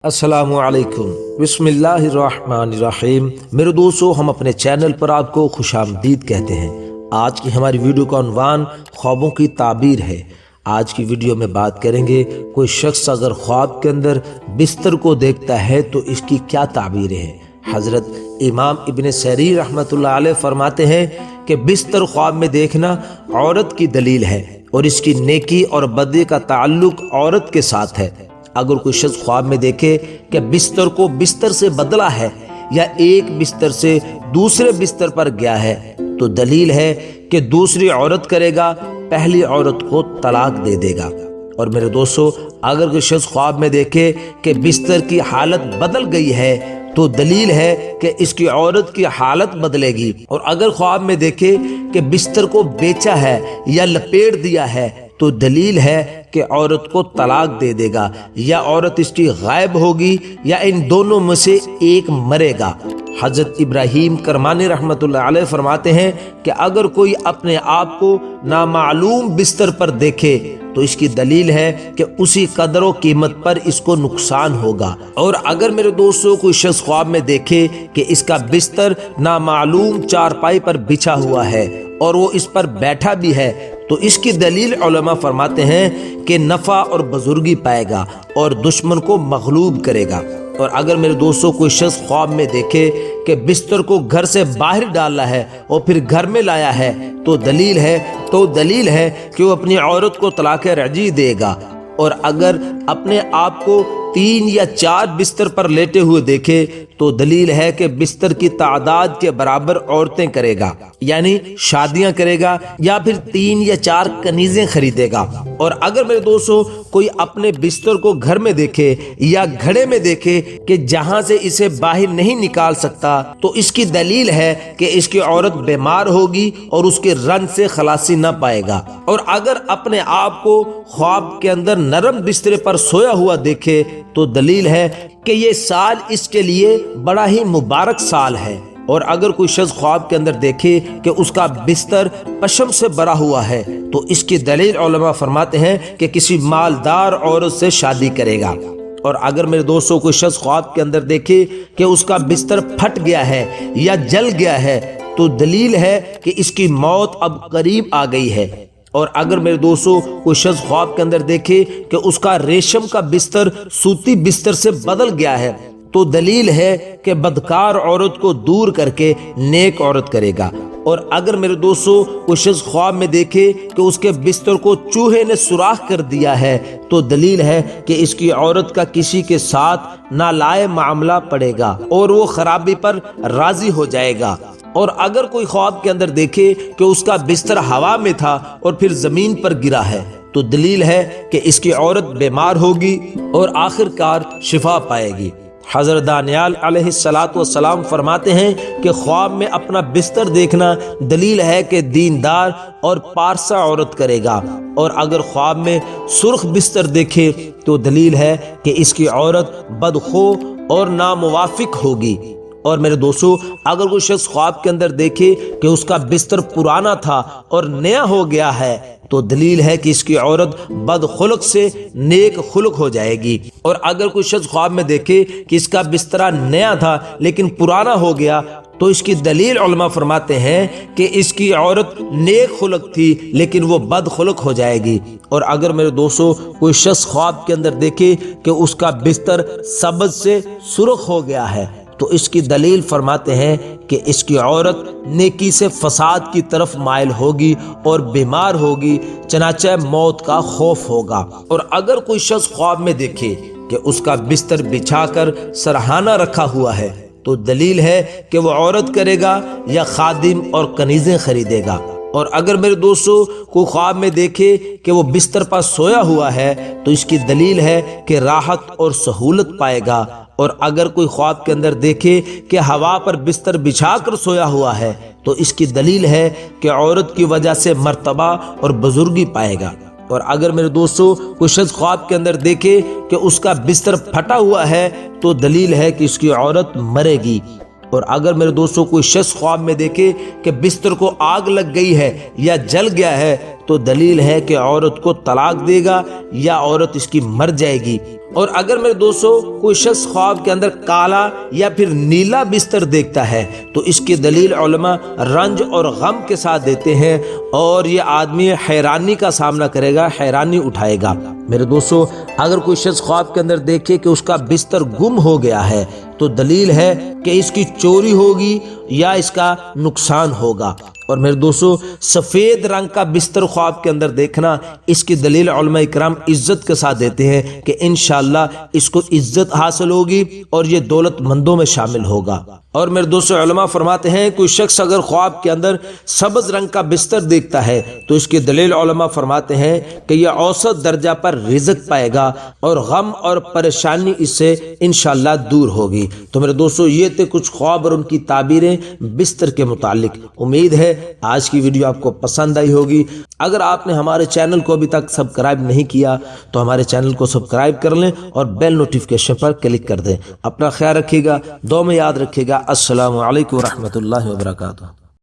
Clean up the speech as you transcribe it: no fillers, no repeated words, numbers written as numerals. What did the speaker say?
السلام علیکم، بسم اللہ الرحمن الرحیم۔ میرے دوستو، ہم اپنے چینل پر آپ کو خوش آمدید کہتے ہیں۔ آج کی ہماری ویڈیو کا عنوان خوابوں کی تعبیر ہے۔ آج کی ویڈیو میں بات کریں گے کوئی شخص اگر خواب کے اندر بستر کو دیکھتا ہے تو اس کی کیا تعبیر ہے۔ حضرت امام ابن سیرین رحمۃ اللہ علیہ فرماتے ہیں کہ بستر خواب میں دیکھنا عورت کی دلیل ہے اور اس کی نیکی اور بدی کا تعلق عورت کے ساتھ ہے۔ اگر کوئی شخص خواب میں دیکھے کہ بستر کو بستر سے بدلا ہے یا ایک بستر سے دوسرے بستر پر گیا ہے تو دلیل ہے کہ دوسری عورت کرے گا، پہلی عورت کو طلاق دے دے گا۔ اور میرے دوستو، اگر کوئی شخص خواب میں دیکھے کہ بستر کی حالت بدل گئی ہے تو دلیل ہے کہ اس کی عورت کی حالت بدلے گی۔ اور اگر خواب میں دیکھے کہ بستر کو بیچا ہے یا لپیٹ دیا ہے تو دلیل ہے کہ عورت کو طلاق دے دے گا، یا عورت اس کی غائب ہوگی یا ان دونوں میں سے ایک مرے گا۔ حضرت ابراہیم کرمانی رحمۃ اللہ علیہ فرماتے ہیں کہ اگر کوئی اپنے آپ کو نامعلوم بستر پر دیکھے تو اس کی دلیل ہے کہ اسی قدر و قیمت پر اس کو نقصان ہوگا۔ اور اگر میرے دوستوں کوئی شخص خواب میں دیکھے کہ اس کا بستر نامعلوم چارپائی پر بچھا ہوا ہے اور وہ اس پر بیٹھا بھی ہے تو اس کی دلیل علماء فرماتے ہیں کہ نفع اور بزرگی پائے گا اور دشمن کو مغلوب کرے گا۔ اور اگر میرے دوستوں کوئی شخص خواب میں دیکھے کہ بستر کو گھر سے باہر ڈالا ہے اور پھر گھر میں لایا ہے تو دلیل ہے کہ وہ اپنی عورت کو طلاق رجعی دے گا۔ اور اگر اپنے آپ کو 3 یا 4 بستر پر لیٹے ہوئے دیکھے تو دلیل ہے کہ بستر کی تعداد کے برابر عورتیں کرے گا، یعنی شادیاں کرے گا یا پھر 3 یا 4 کنیزیں خریدے گا۔ اور اگر میرے دوستو کوئی اپنے بستر کو گھر میں دیکھے یا گھڑے میں دیکھے کہ جہاں سے اسے باہر نہیں نکال سکتا تو اس کی دلیل ہے کہ اس کی عورت بیمار ہوگی اور اس کے رنج سے خلاصی نہ پائے گا۔ اور اگر اپنے آپ کو خواب کے اندر نرم بسترے پر سویا ہوا دیکھے تو دلیل ہے کہ یہ سال اس کے لیے بڑا ہی مبارک سال ہے۔ اور اگر کوئی شخص خواب کے اندر دیکھے کہ اس کا بستر پشم سے بھرا ہوا ہے تو اس کی دلیل علماء فرماتے ہیں کہ کسی مالدار عورت سے شادی کرے گا۔ اور اگر میرے دوستوں کوئی شخص خواب کے اندر دیکھے کہ اس کا بستر پھٹ گیا ہے یا جل گیا ہے تو دلیل ہے کہ اس کی موت اب قریب آ گئی ہے۔ اور اگر میرے دوستو کوئی شخص خواب کے اندر دیکھے کہ اس کا ریشم کا بستر سوتی بستر سے بدل گیا ہے تو دلیل ہے کہ بدکار عورت کو دور کر کے نیک عورت کرے گا۔ اور اگر میرے دوستو کوئی شخص خواب میں دیکھے کہ اس کے بستر کو چوہے نے سوراخ کر دیا ہے تو دلیل ہے کہ اس کی عورت کا کسی کے ساتھ نالائق معاملہ پڑے گا اور وہ خرابی پر راضی ہو جائے گا۔ اور اگر کوئی خواب کے اندر دیکھے کہ اس کا بستر ہوا میں تھا اور پھر زمین پر گرا ہے تو دلیل ہے کہ اس کی عورت بیمار ہوگی اور آخر کار شفا پائے گی۔ حضرت دانیال علیہ السلام فرماتے ہیں کہ خواب میں اپنا بستر دیکھنا دلیل ہے کہ دیندار اور پارسا عورت کرے گا۔ اور اگر خواب میں سرخ بستر دیکھے تو دلیل ہے کہ اس کی عورت بدخو اور ناموافق ہوگی۔ اور میرے دوستو، اگر کوئی شخص خواب کے اندر دیکھے کہ اس کا بستر پرانا تھا اور نیا ہو گیا ہے تو دلیل ہے کہ اس کی عورت بد خلق سے نیک خلق ہو جائے گی۔ اور اگر کوئی شخص خواب میں دیکھے کہ اس کا بستر نیا تھا لیکن پرانا ہو گیا تو اس کی دلیل علماء فرماتے ہیں کہ اس کی عورت نیک خلق تھی لیکن وہ بد خلق ہو جائے گی۔ اور اگر میرے دوستو کوئی شخص خواب کے اندر دیکھے کہ اس کا بستر سبز سے سرخ ہو گیا ہے تو اس کی دلیل فرماتے ہیں کہ اس کی عورت نیکی سے فساد کی طرف مائل ہوگی اور بیمار ہوگی، چنانچہ موت کا خوف ہوگا۔ اور اگر کوئی شخص خواب میں دیکھے کہ اس کا بستر بچھا کر سرہانہ رکھا ہوا ہے تو دلیل ہے کہ وہ عورت کرے گا یا خادم اور کنیزیں خریدے گا۔ اور اگر میرے دوستو کوئی خواب میں دیکھے کہ وہ بستر پر سویا ہوا ہے تو اس کی دلیل ہے کہ راحت اور سہولت پائے گا۔ اور اگر کوئی خواب کے اندر دیکھے کہ ہوا پر بستر بچھا کر سویا ہوا ہے تو اس کی دلیل ہے کہ عورت کی وجہ سے مرتبہ اور بزرگی پائے گا۔ اور اگر میرے دوستو کوئی شخص خواب کے اندر دیکھے کہ اس کا بستر پھٹا ہوا ہے تو دلیل ہے کہ اس کی عورت مرے گی۔ اور اگر میرے دوستوں کوئی شخص خواب میں دیکھے کہ بستر کو آگ لگ گئی ہے یا جل گیا ہے تو دلیل ہے کہ عورت کو طلاق دے گا یا عورت اس کی مر جائے گی۔ اور اگر میرے دوستو کوئی شخص خواب کے اندر کالا یا پھر نیلا بستر دیکھتا ہے تو اس کی دلیل علماء رنج اور غم کے ساتھ دیتے ہیں، اور یہ آدمی حیرانی کا سامنا کرے گا، حیرانی اٹھائے گا۔ میرے دوستو اگر کوئی شخص خواب کے اندر دیکھے کہ اس کا بستر گم ہو گیا ہے تو دلیل ہے کہ اس کی چوری ہوگی یا اس کا نقصان ہوگا۔ اور میرے دوستو سفید رنگ کا بستر خواب کے اندر دیکھنا، اس کی دلیل علماء اکرام عزت کے ساتھ دیتے ہیں کہ انشاءاللہ اس کو عزت حاصل ہوگی اور یہ دولت مندوں میں شامل ہوگا۔ اور میرے دوستو علماء فرماتے ہیں کوئی شخص اگر خواب کے اندر سبز رنگ کا بستر دیکھتا ہے تو اس کی دلیل علماء فرماتے ہیں کہ یہ اوسط درجہ پر رزق پائے گا اور غم اور پریشانی اس سے انشاءاللہ دور ہوگی۔ تو میرے دوستو یہ تھے کچھ خواب اور ان کی تعبیریں بستر کے متعلق۔ امید ہے آج کی ویڈیو آپ کو پسند آئی ہوگی۔ اگر آپ نے ہمارے چینل کو ابھی تک سبسکرائب نہیں کیا تو ہمارے چینل کو سبسکرائب کر لیں اور بیل نوٹیفیکیشن پر کلک کر دیں۔ اپنا خیال رکھیے گا، دعا میں یاد رکھیے گا۔ السلام علیکم ورحمۃ اللہ وبرکاتہ۔